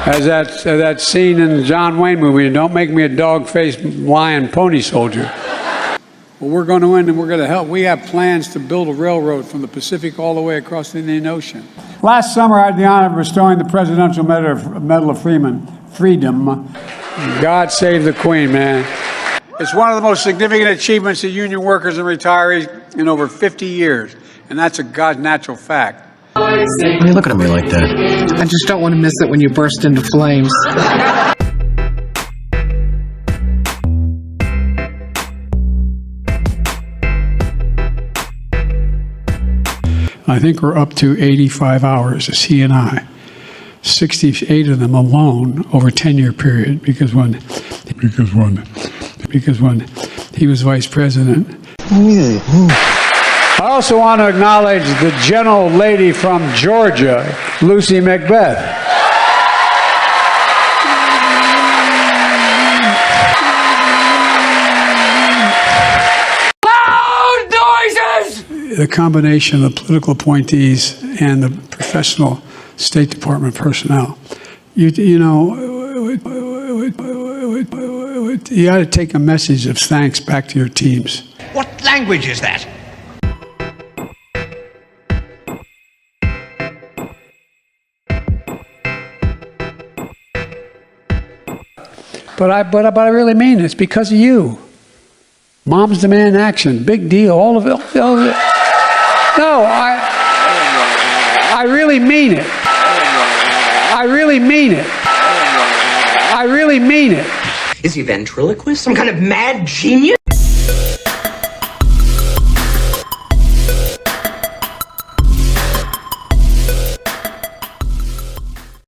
As that scene in the John Wayne movie, don't make me a dog-faced lion pony soldier. Well, we're going to end and we're going to help. We have plans to build a railroad from the Pacific all the way across the Indian Ocean. Last summer, I had the honor of restoring the Presidential Medal of Freedom. God save the Queen, man. It's one of the most significant achievements of union workers and retirees in over 50 years, and that's a God's natural fact. Why are you looking at me like that? I just don't want to miss it when you burst into flames. I think we're up to 85 hours, as he and I. 68 of them alone over a 10-year period, because when he was vice president. I also want to acknowledge the gentle lady from Georgia, Lucy Macbeth. Loud noises! The combination of the political appointees and the professional State Department personnel. You know, you got to take a message of thanks back to your teams. What language is that? But I really mean it. It's because of you. Moms demand action. Big deal. All of it. No, I really mean it. I really mean it. I really mean it. Is he a ventriloquist? Some kind of mad genius?